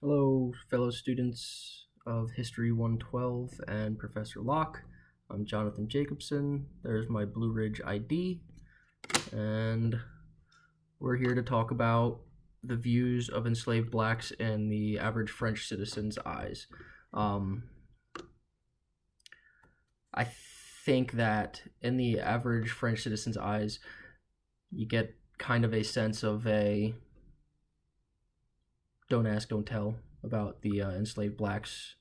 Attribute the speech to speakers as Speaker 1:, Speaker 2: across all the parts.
Speaker 1: Hello, fellow students of History 112 and Professor Locke. I'm Jonathan Jacobson. There's my Blue Ridge ID, and we're here to talk about the views of enslaved blacks in the average French citizen's eyes. I think that in the average French citizen's eyes, you get kind of a sense of a don't ask, don't tell about the enslaved blacks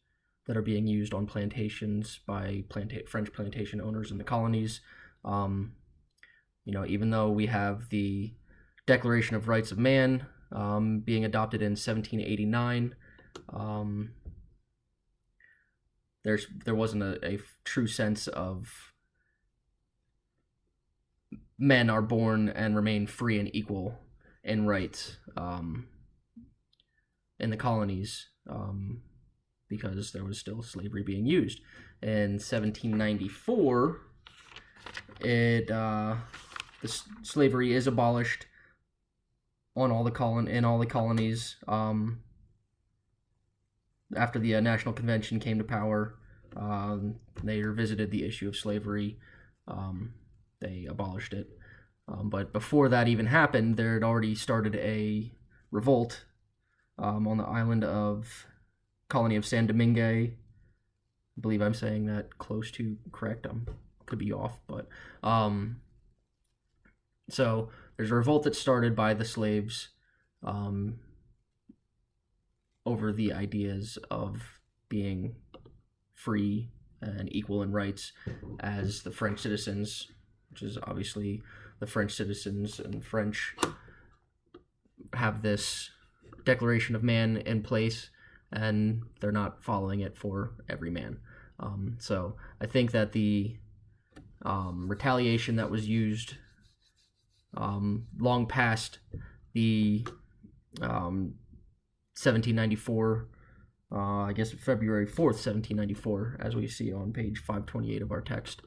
Speaker 1: that are being used on plantations by French plantation owners in the colonies. Even though we have the Declaration of Rights of Man being adopted in 1789, there wasn't a true sense of men are born and remain free and equal in rights in the colonies, because there was still slavery being used. In 1794, slavery is abolished in all the colonies. After the National Convention came to power, they revisited the issue of slavery. They abolished it. But before that even happened, there had already started a revolt on the colony of San Domingue. I believe I'm saying that close to correct. Could be off, but so there's a revolt that started by the slaves over the ideas of being free and equal in rights as the French citizens, which is obviously the French citizens and French have this Declaration of Man in place, and they're not following it for every man. So I think that the retaliation that was used long past the 1794, I guess February 4th, 1794, as we see on page 528 of our text,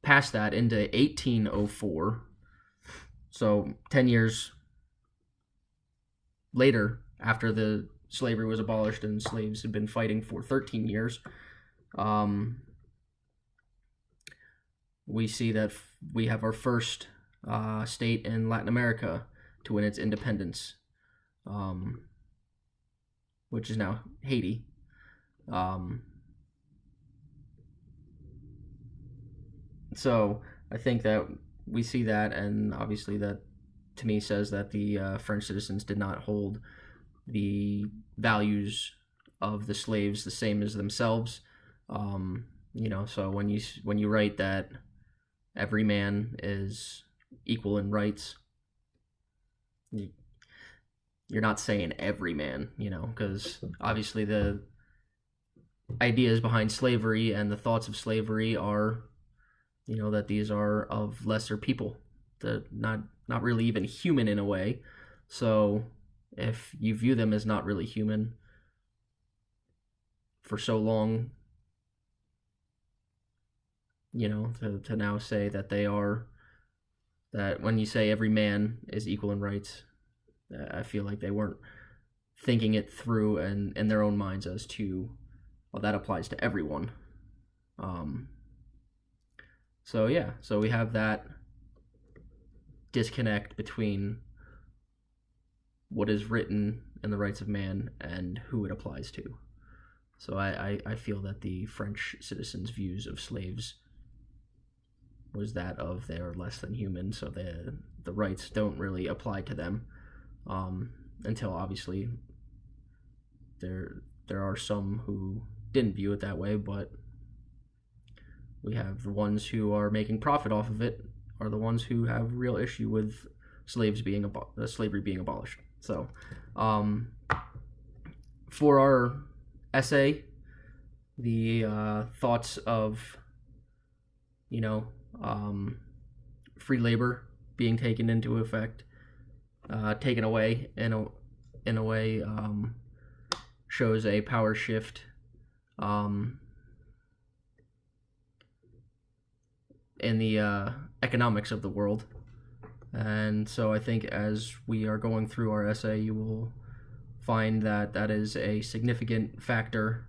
Speaker 1: past that into 1804, so 10 years later, after the slavery was abolished and slaves had been fighting for 13 years, we see that we have our first state in Latin America to win its independence, which is now Haiti. So I think that we see that, and obviously that to me says that the French citizens did not hold the values of the slaves the same as themselves. So when you write that every man is equal in rights, you're not saying every man, because obviously the ideas behind slavery and the thoughts of slavery are, that these are of lesser people, that not really even human in a way. So if you view them as not really human for so long, to now say that they are, that when you say every man is equal in rights, I feel like they weren't thinking it through and in their own minds as to, well, that applies to everyone. So we have that disconnect between what is written in the Rights of Man and who it applies to. So I feel that the French citizens' views of slaves was that of they're less than human, so the rights don't really apply to them, until obviously there are some who didn't view it that way, but we have the ones who are making profit off of it are the ones who have real issue with slavery being abolished. So, for our essay, the thoughts of, free labor being taken into effect, taken away in a way, shows a power shift in the economics of the world. And so I think as we are going through our essay, you will find that that is a significant factor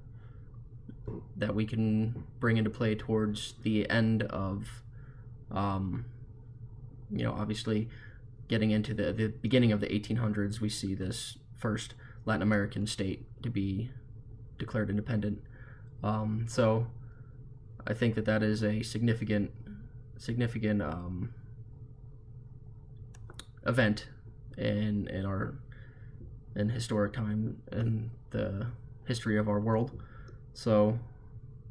Speaker 1: that we can bring into play towards the end of, obviously getting into the beginning of the 1800s, we see this first Latin American state to be declared independent. So I think that that is a significant event in historic time in the history of our world. So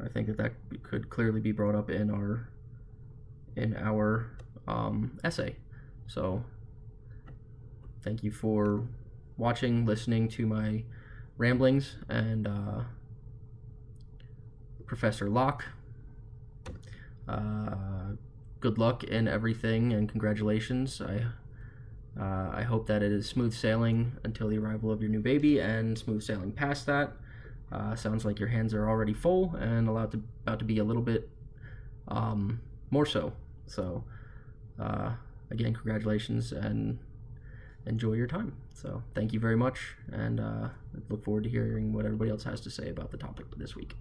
Speaker 1: I think that that could clearly be brought up in our essay. So thank you for watching, listening to my ramblings, and Professor Locke, good luck in everything and congratulations. I hope that it is smooth sailing until the arrival of your new baby and smooth sailing past that. Sounds like your hands are already full and about to be a little bit more so. So again, congratulations and enjoy your time. So thank you very much, and I look forward to hearing what everybody else has to say about the topic this week.